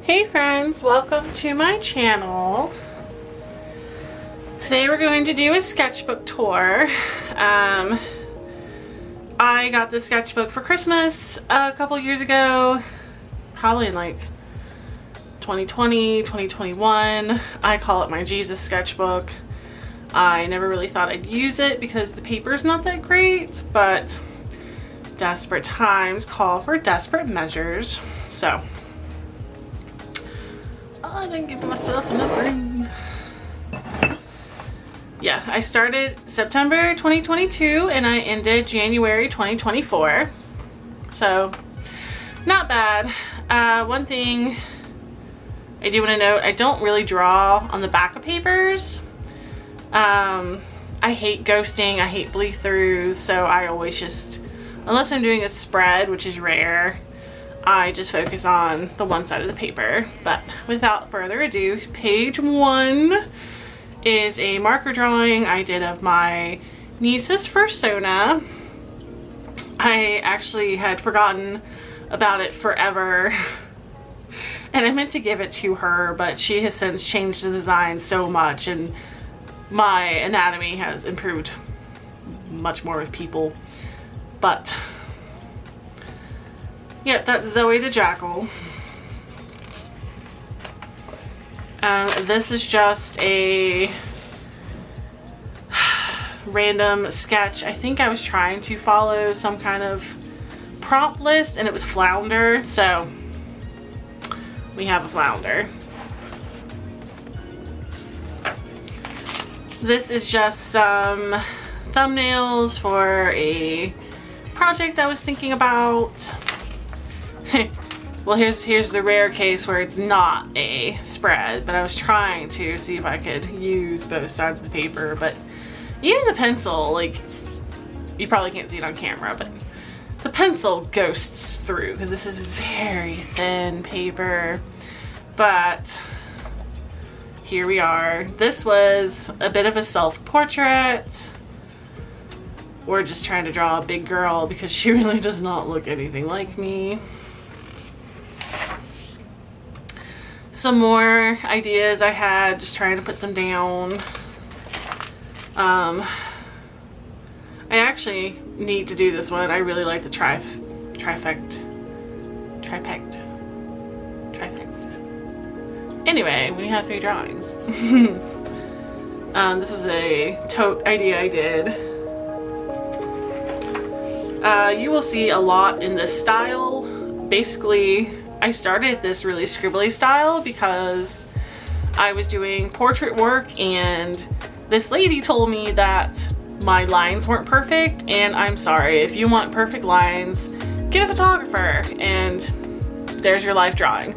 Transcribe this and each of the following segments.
Hey friends, welcome to my channel. Today we're going to do a sketchbook tour. I got this sketchbook for Christmas a couple years ago, probably in like 2020, 2021. I call it my Jesus sketchbook. I never really thought I'd use it because the paper's not that great, but desperate times call for desperate measures. So I didn't give myself enough room. Yeah, I started September 2022 and I ended January 2024. So not bad. One thing I do want to note, I don't really draw on the back of papers. I hate ghosting, I hate bleed throughs, so I always just, unless I'm doing a spread, which is rare, I just focus on the one side of the paper. But without further ado, page 1 is a marker drawing I did of my niece's fursona. I actually had forgotten about it forever and I meant to give it to her, but she has since changed the design so much and my anatomy has improved much more with people. But yep, that's Zoe the Jackal. This is just a random sketch. I think I was trying to follow some kind of prompt list and it was flounder, so we have a flounder. This is just some thumbnails for a project I was thinking about. Well, here's the rare case where it's not a spread, but I was trying to see if I could use both sides of the paper, but even the pencil, like, you probably can't see it on camera, but the pencil ghosts through because this is very thin paper. But here we are. This was a bit of a self-portrait. We're just trying to draw a big girl because she really does not look anything like me. Some more ideas I had, just trying to put them down. I actually need to do this one. I really like the trifect. Anyway, we have 3 drawings. This was a tote idea I did. You will see a lot in this style. Basically, I started this really scribbly style because I was doing portrait work and this lady told me that my lines weren't perfect, and I'm sorry, if you want perfect lines, get a photographer and there's your life drawing.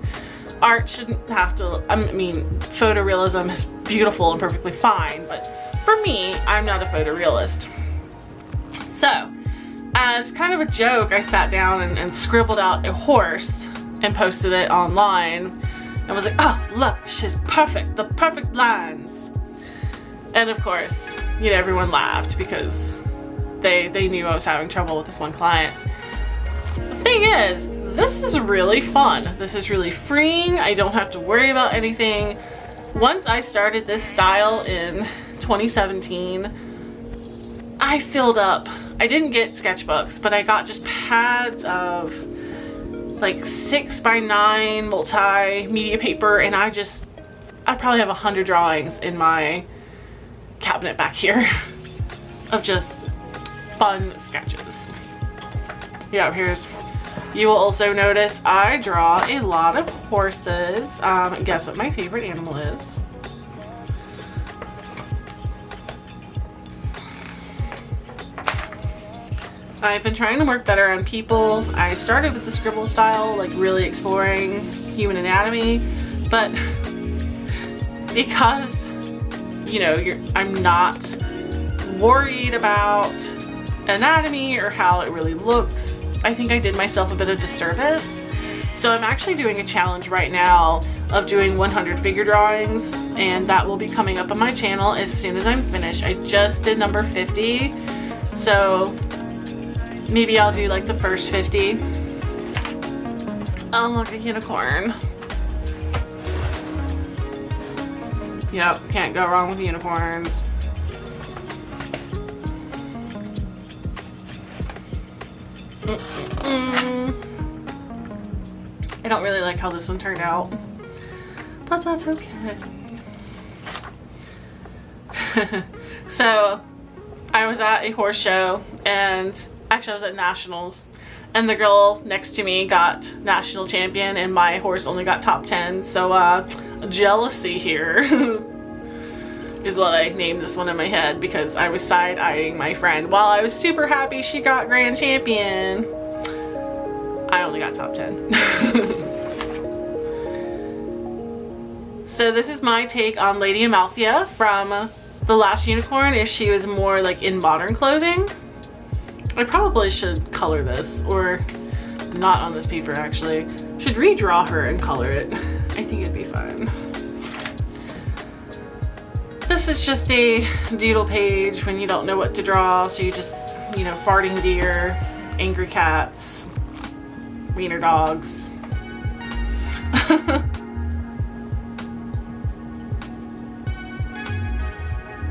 Art shouldn't have to, I mean, photorealism is beautiful and perfectly fine, but for me, I'm not a photorealist. So, as kind of a joke, I sat down and scribbled out a horse and posted it online and was like, oh look, she's perfect, the perfect lines. And of course, you know, everyone laughed because they knew I was having trouble with this one client. The thing is, this is really fun. This is really freeing. I don't have to worry about anything. Once I started this style in 2017, I filled up. I didn't get sketchbooks, but I got just pads of like 6x9 multimedia paper, and I probably have 100 drawings in my cabinet back here of just fun sketches. Yeah, you will also notice I draw a lot of horses. Guess what my favorite animal is? I've been trying to work better on people. I started with the scribble style, like really exploring human anatomy, but because, you know, I'm not worried about anatomy or how it really looks, I think I did myself a bit of disservice. So I'm actually doing a challenge right now of doing 100 figure drawings, and that will be coming up on my channel as soon as I'm finished. I just did number 50, so maybe I'll do like the first 50. Oh, look, a unicorn. Yep, can't go wrong with unicorns. I don't really like how this one turned out, but that's okay. So I was at a horse show, and actually I was at nationals, and the girl next to me got national champion and my horse only got top 10. So jealousy here is what I named this one in my head, because I was side-eyeing my friend while I was super happy she got grand champion. I only got top 10. So this is my take on Lady Amalthea from the last unicorn, if she was more like in modern clothing. I probably should color this, or not on this paper actually. Should redraw her and color it. I think it'd be fun. This is just a doodle page when you don't know what to draw, so you just, you know, farting deer, angry cats, wiener dogs.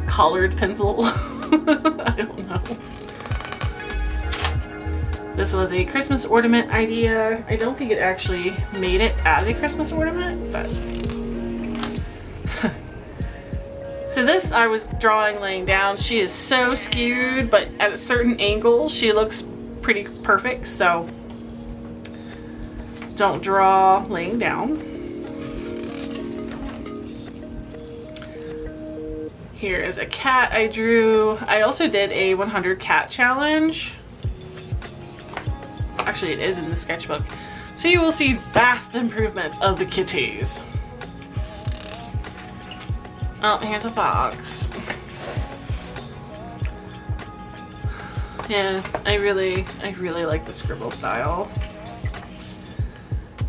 Colored pencil. I don't know. This was a Christmas ornament idea. I don't think it actually made it as a Christmas ornament, but so this I was drawing laying down. She is so skewed, but at a certain angle she looks pretty perfect, so don't draw laying down. Here is a cat I drew. I also did a 100 cat challenge. Actually, it is in the sketchbook. So you will see vast improvements of the kitties. Oh, here's a fox. Yeah, I really like the scribble style.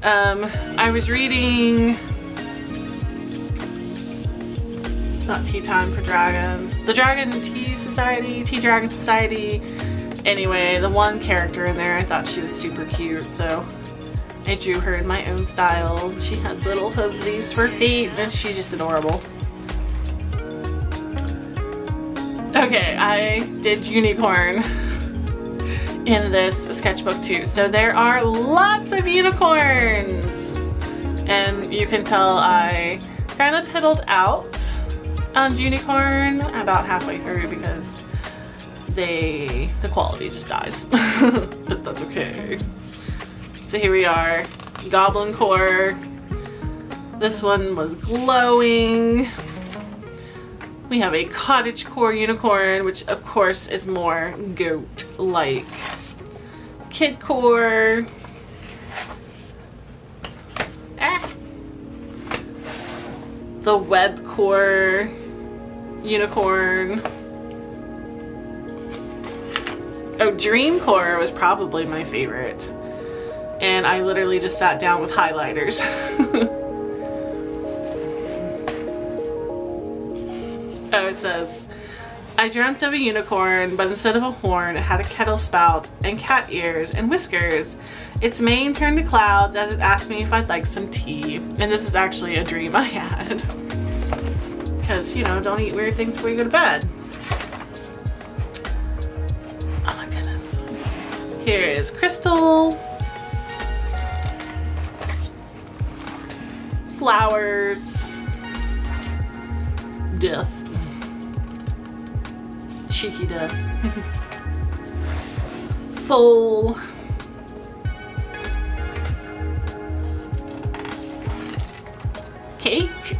I was reading, not Tea Time for Dragons, the Dragon Tea Society, Tea Dragon Society. Anyway, the one character in there, I thought she was super cute, so I drew her in my own style. She has little hoofsies for feet, and she's just adorable. Okay, I did unicorn in this sketchbook too. So there are lots of unicorns, and you can tell I kind of piddled out on unicorn about halfway through because the quality just dies. But that's okay. So here we are, goblin core. This one was glowing. We have a cottage core unicorn, which of course is more goat-like. Kid core. The web core unicorn. Oh, dream core was probably my favorite. And I literally just sat down with highlighters. Oh, it says, I dreamt of a unicorn, but instead of a horn, it had a kettle spout and cat ears and whiskers. Its mane turned to clouds as it asked me if I'd like some tea. And this is actually a dream I had. Because, you know, don't eat weird things before you go to bed. Oh my goodness. Here is Crystal. Flowers. Death. Cheeky death. Full. Cake.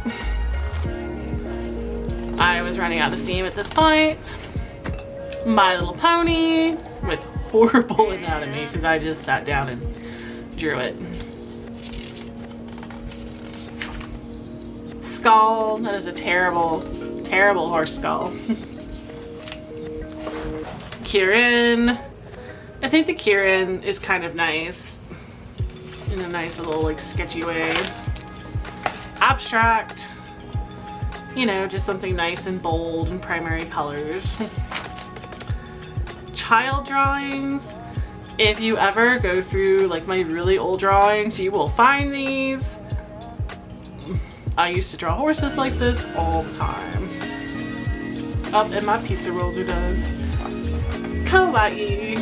I was running out of steam at this point. My Little Pony with horrible anatomy because I just sat down and drew it. Skull. That is a terrible, terrible horse skull. Kieran. I think the Kieran is kind of nice in a nice little like sketchy way. Abstract, you know, just something nice and bold and primary colors. Child drawings. If you ever go through like my really old drawings, you will find these. I used to draw horses like this all the time. Oh, and my pizza rolls are done. Kawaii.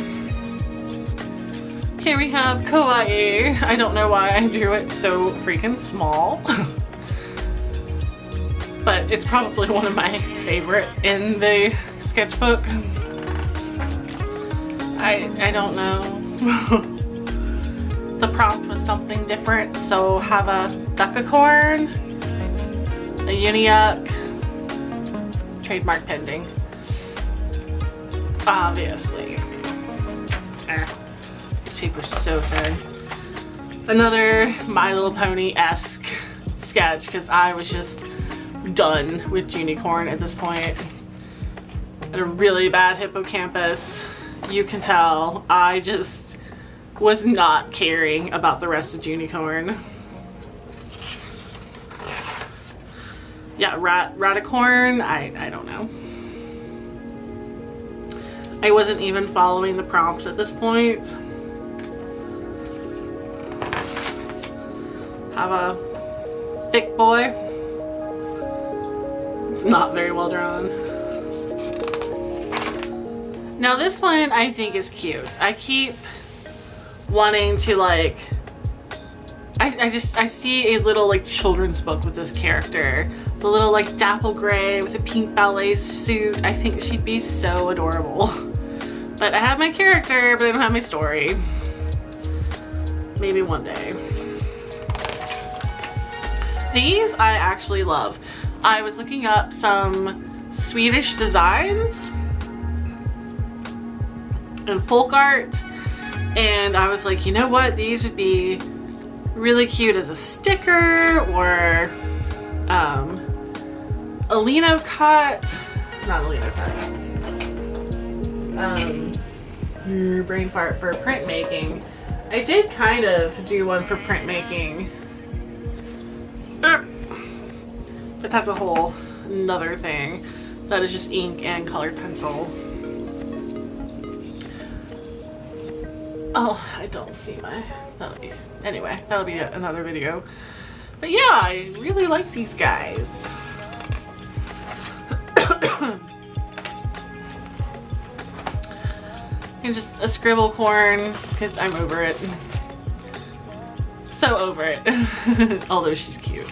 Here we have Kawaii. I don't know why I drew it so freaking small. But it's probably one of my favorite in the sketchbook. I don't know. The prompt was something different, so have a duck-a-corn, a uni-yuck, trademark pending. Obviously. This paper's so thin. Another My Little Pony-esque sketch, because I was just done with unicorn at this point. Had a really bad hippocampus. You can tell I just was not caring about the rest of unicorn. Yeah, raticorn, I don't know. I wasn't even following the prompts at this point. Have a thick boy. It's not very well drawn. Now this one I think is cute. I keep wanting to like, I see a little like children's book with this character. It's a little like dapple gray with a pink ballet suit. I think she'd be so adorable. But I have my character, but I don't have my story. Maybe one day. These I actually love. I was looking up some Swedish designs and folk art, and I was like, you know what, these would be really cute as a sticker or a lino cut, not a lino cut, brain fart, for printmaking. I did kind of do one for printmaking, but that's a whole another thing. That is just ink and colored pencil. Oh, I don't see my, anyway, that'll be another video. But yeah, I really like these guys. And just a scribble corn, because I'm over it. So over it. Although she's cute.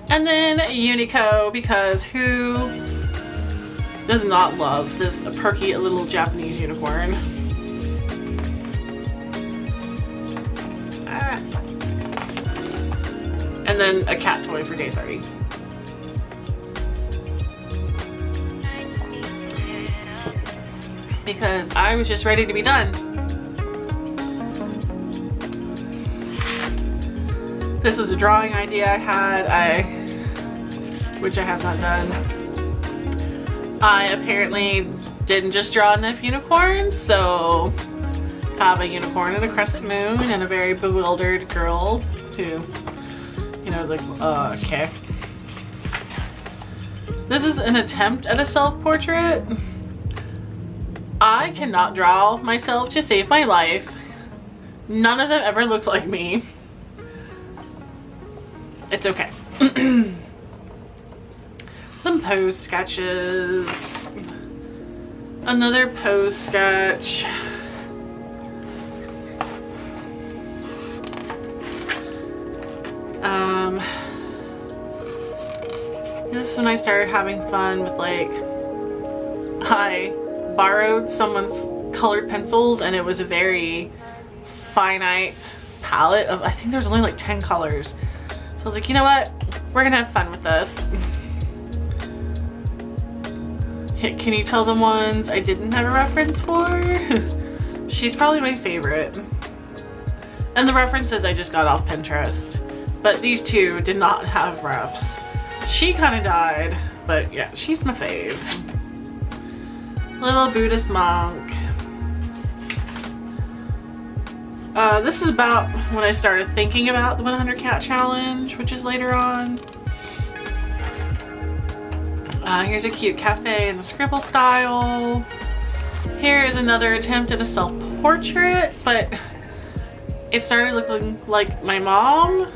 And then Unico, because who does not love this perky little Japanese unicorn? And then a cat toy for day 30. Because I was just ready to be done. This was a drawing idea I had, which I have not done. I apparently didn't just draw enough unicorns, so have a unicorn and a crescent moon and a very bewildered girl who, you know, is like, okay. This is an attempt at a self-portrait. I cannot draw myself to save my life. None of them ever look like me. It's okay. Some pose sketches. Another pose sketch. This is when I started having fun with, like, I borrowed someone's colored pencils and it was a very finite palette of, I think there's only like 10 colors. So I was like, you know what? We're gonna have fun with this. Can you tell them ones I didn't have a reference for? She's probably my favorite. And the references I just got off Pinterest. But these two did not have refs. She kind of died, but yeah, she's my fave. Little Buddhist monk. This is about when I started thinking about the 100 cat challenge, which is later on. Here's a cute cafe in the scribble style. Here is another attempt at a self-portrait, but it started looking like my mom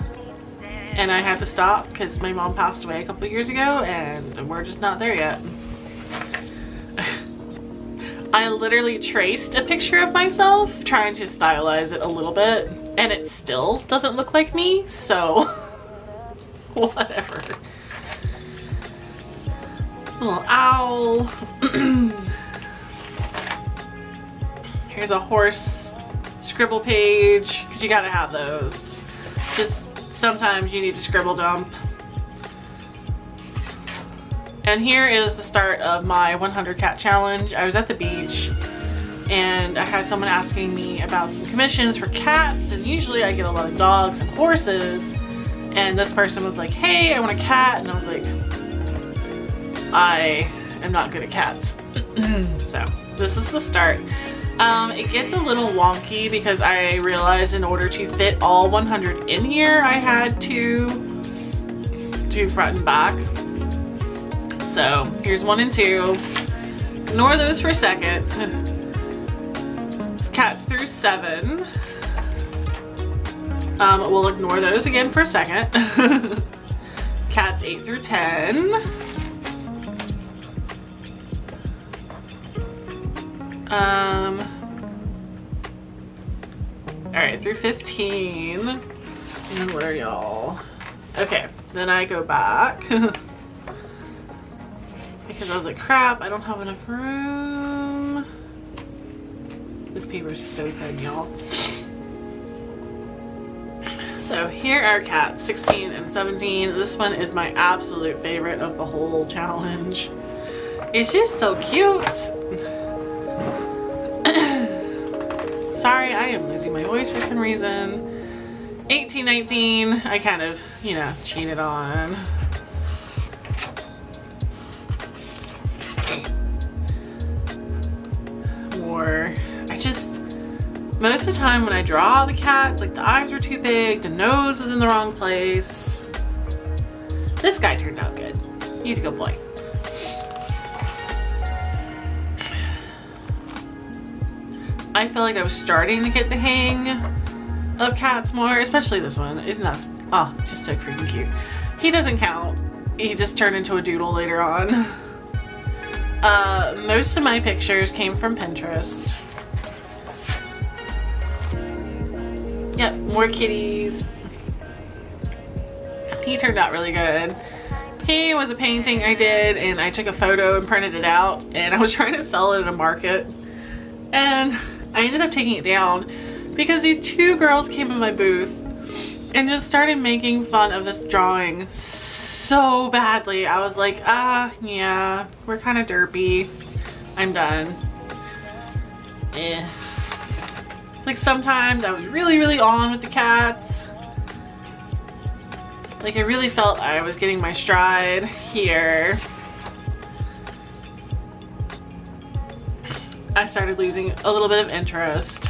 and I had to stop because my mom passed away a couple years ago and we're just not there yet. I literally traced a picture of myself trying to stylize it a little bit and it still doesn't look like me, so whatever. Little owl. Here's a horse scribble page, because you gotta have those. Just sometimes you need to scribble dump. And here is the start of my 100 cat challenge. I was at the beach and I had someone asking me about some commissions for cats, and usually I get a lot of dogs and horses, and this person was like, hey, I want a cat, and I was like, I am not good at cats. So this is the start. It gets a little wonky because I realized in order to fit all 100 in here, I had to do front and back. So here's 1 and 2. Ignore those for a second. It's cats through 7. We'll ignore those again for a second. Cats 8 through 10. Alright, through 15. And where are y'all? Okay, then I go back. Because I was like, crap, I don't have enough room. This paper is so thin, y'all. So here are cats 16 and 17. This one is my absolute favorite of the whole challenge. It's just so cute. Sorry, I am losing my voice for some reason. 18, 19, I kind of, you know, cheated on. More. Most of the time when I draw the cats, like the eyes were too big, the nose was in the wrong place. This guy turned out good. He's a good boy. I feel like I was starting to get the hang of cats more, especially this one. It's just so freaking cute. He doesn't count. He just turned into a doodle later on. Most of my pictures came from Pinterest. Yep, more kitties. He turned out really good. He was a painting I did, and I took a photo and printed it out, and I was trying to sell it at a market, and I ended up taking it down because these 2 girls came in my booth and just started making fun of this drawing so badly. I was like, yeah, we're kind of derpy. I'm done. It's like sometimes I was really, really on with the cats. Like I really felt I was getting my stride here. I started losing a little bit of interest.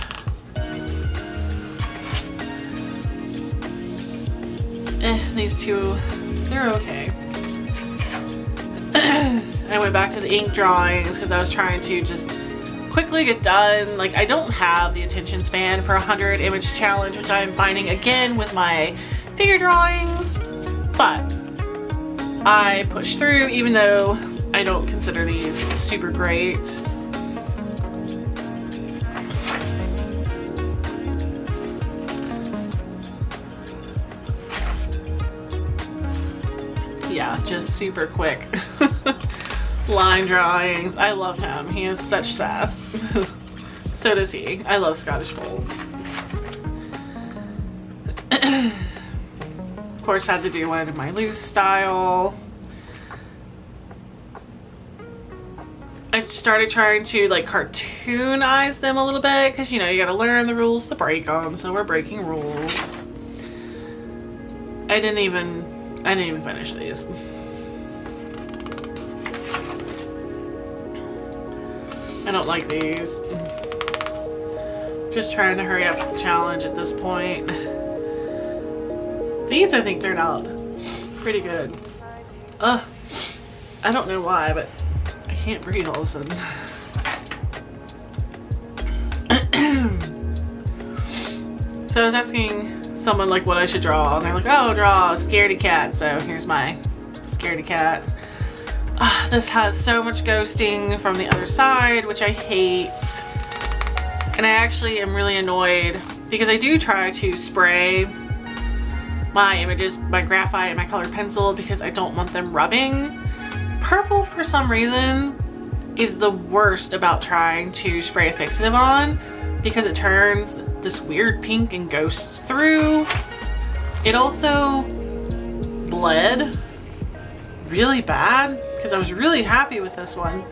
These 2, they're okay. I went back to the ink drawings because I was trying to just quickly get done. Like I don't have the attention span for a 100 image challenge, which I'm finding again with my figure drawings, but I pushed through even though I don't consider these super great. Yeah, just super quick. Line drawings. I love him. He has such sass. So does he. I love Scottish folds. Of course, had to do one in my loose style. I started trying to like cartoonize them a little bit because, you know, you gotta learn the rules to break them. So we're breaking rules. I didn't even finish these. I don't like these. Just trying to hurry up the challenge at this point. These I think turned out pretty good. I don't know why, but I can't breathe all of a sudden. So I was asking someone like what I should draw, and they're like, oh, draw a scaredy cat. So here's my scaredy cat. This has so much ghosting from the other side, which I hate. And I actually am really annoyed because I do try to spray my images, my graphite and my colored pencil, because I don't want them rubbing. Purple, for some reason, is the worst about trying to spray a fixative on, because it turns this weird pink and ghosts through. It also bled really bad, because I was really happy with this one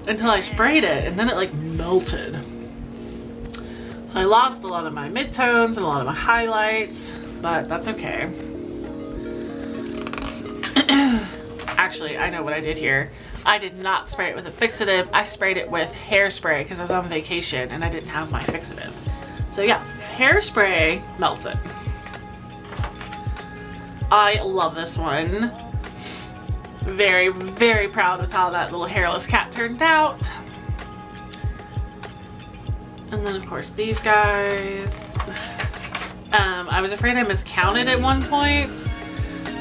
until I sprayed it, and then it like melted. So I lost a lot of my midtones and a lot of my highlights, but that's okay. Actually, I know what I did here. I did not spray it with a fixative. I sprayed it with hairspray because I was on vacation and I didn't have my fixative. So yeah, hairspray melts it. I love this one. Very, very proud of how that little hairless cat turned out. And then of course these guys. I was afraid I miscounted at one point,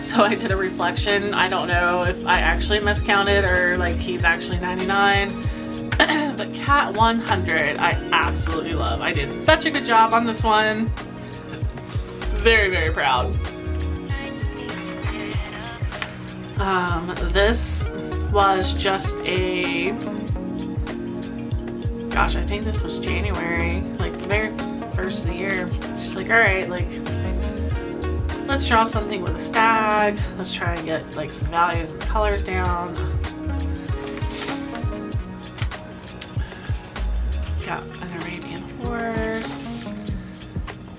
so I did a reflection. I don't know if I actually miscounted or like he's actually 99. But Cat 100 I absolutely love. I did such a good job on this one. Very, very proud. This was just a, gosh, I think this was January, like the very first of the year. It's just like, all right, like, let's draw something with a stag. Let's try and get like some values and colors down. Got an Arabian horse.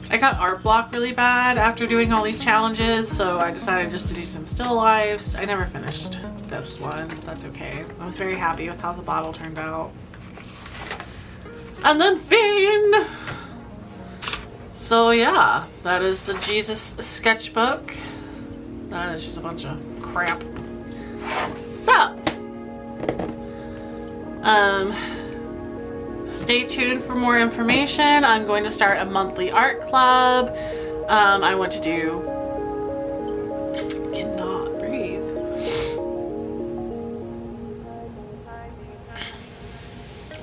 I got art block really bad after doing all these challenges, so I decided just to do some still lifes. I never finished this one, but that's okay. I was very happy with how the bottle turned out. And then Finn! So yeah, that is the Jesus sketchbook. That is just a bunch of crap. So, stay tuned for more information. I'm going to start a monthly art club. I want to do, cannot breathe.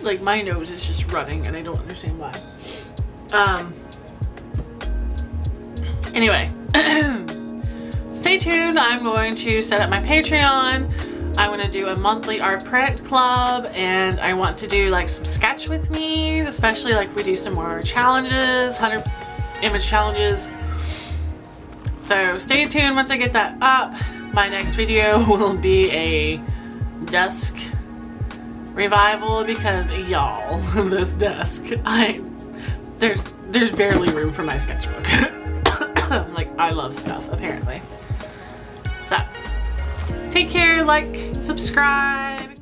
Like my nose is just running and I don't understand why. Anyway, stay tuned. I'm going to set up my Patreon. I want to do a monthly art print club, and I want to do like some sketch with me, especially like if we do some more challenges, 100 image challenges. So stay tuned. Once I get that up, my next video will be a desk revival, because y'all, this desk, there's barely room for my sketchbook. Like, I love stuff, apparently. So, take care, like, subscribe.